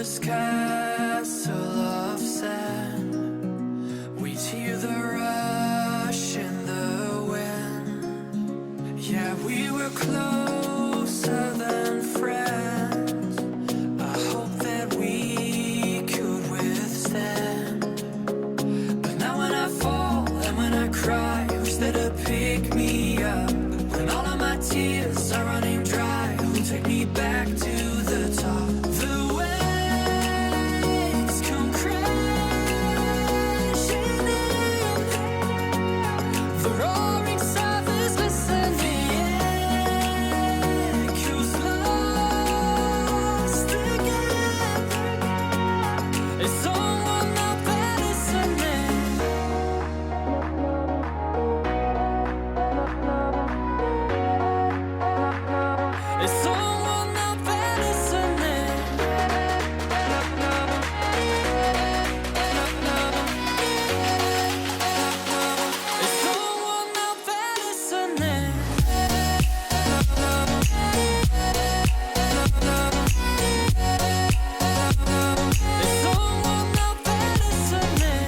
this castle of sand. We'd hear the rush in the wind. Yeah, we were closer than friends. I hope that we could withstand. But now when I fall and when I cry, who's there to pick me up? When all of my tears are running dry, who'll take me back to the top? The waves come crashing in, the roaring surface listen, the echoes lost again. Is someone out there listening? Is someone out there listening? Is someone out there listening? Is someone out there listening?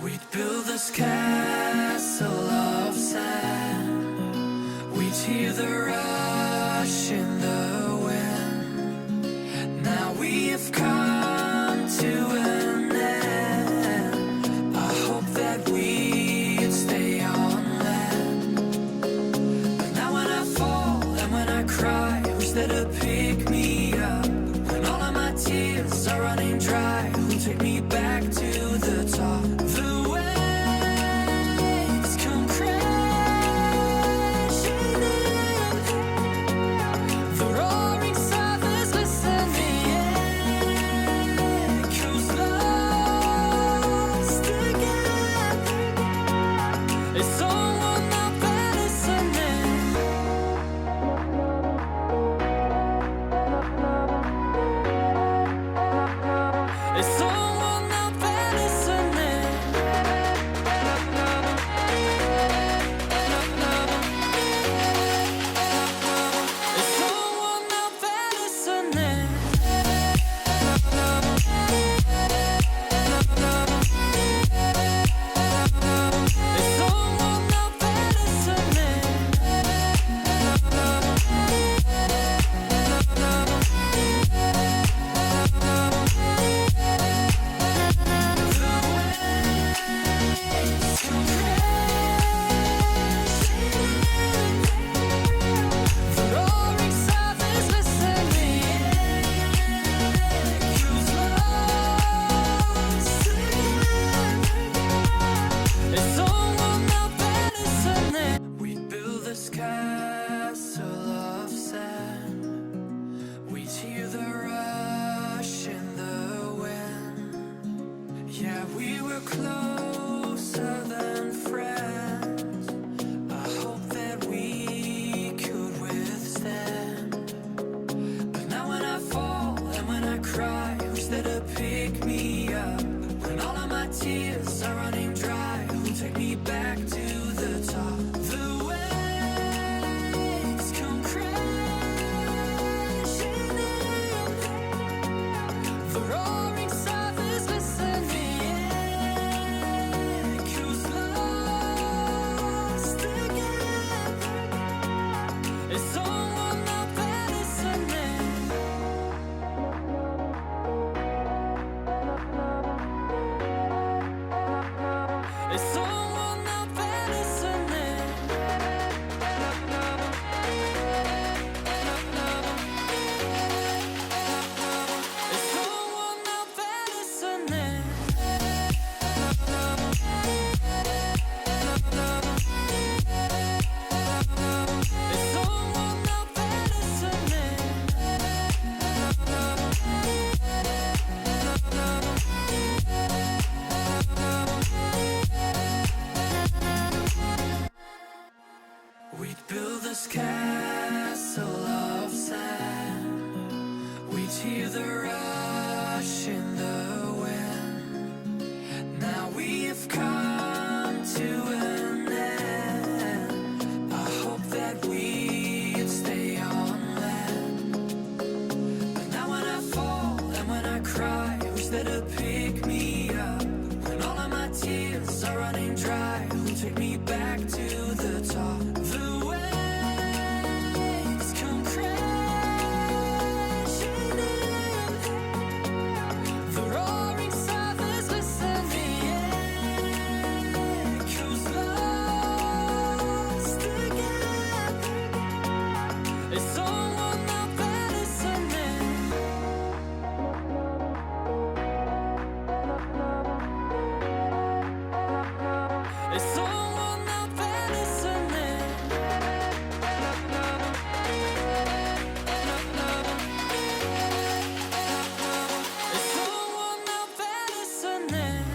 We'd build this castle of sand. We'd hear the rush in the wind. Now we have come to an end. I hope that we'd stay on land. But now when I fall and when I cry, who's there to pick me up? When all of my tears are running dry, who'll take me back to the top? The waves come crashing in, the roaring surface listen, the echoes lost again. Is someone out there listening? Is someone out there listening? Is someone out there listening? Is someone out there listening? The roaring surface listen, the echoes lost again. Is someone out there listening? We'd build this castle of sand. We'd hear the rush in the wind. Yeah, we were closer than friends. I hope that we could withstand. But now when I fall and when I cry, who's there to pick me up? When all of my tears are running dry, who'll take me back to the top? The waves come crashing in, the roaring surface listen, the echoes lost again. Is someone out there listening? Is someone out there listening? Is someone out there listening? Is someone out there listening? We'd build this castle of sand. We'd hear the rush in the wind. Now we have come pick me up when all of my tears are running dry. Who'll take me back to the top? The waves come crashing in, the roaring surface listen, the echoes lost again. Is someone out there listening? Is someone out there listening? Is someone out there listening?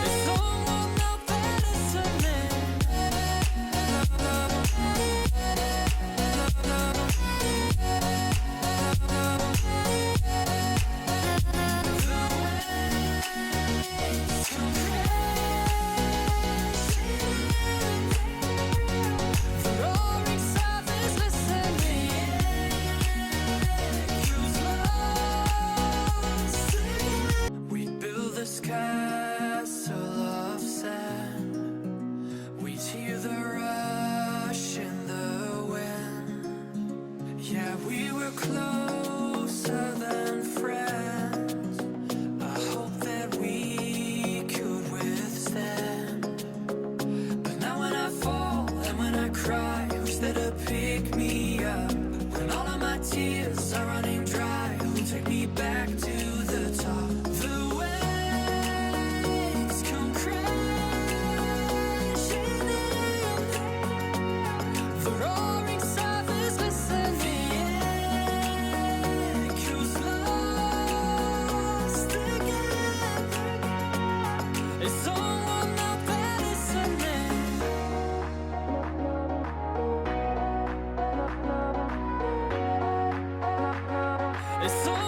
Is someone out there listening? The roaring surface listen, the echoes lost again. We build this castle of sand. We hear the rush in the wind. Yeah, we were closer than friends. I hope that we could withstand. But now when I fall and when I cry, who's there to pick me up? When all of my tears are running dry, who'll take me back to the top? The waves come crashing in, the roaring surface listen, the echoes lost again. Is someone out there listening? Is someone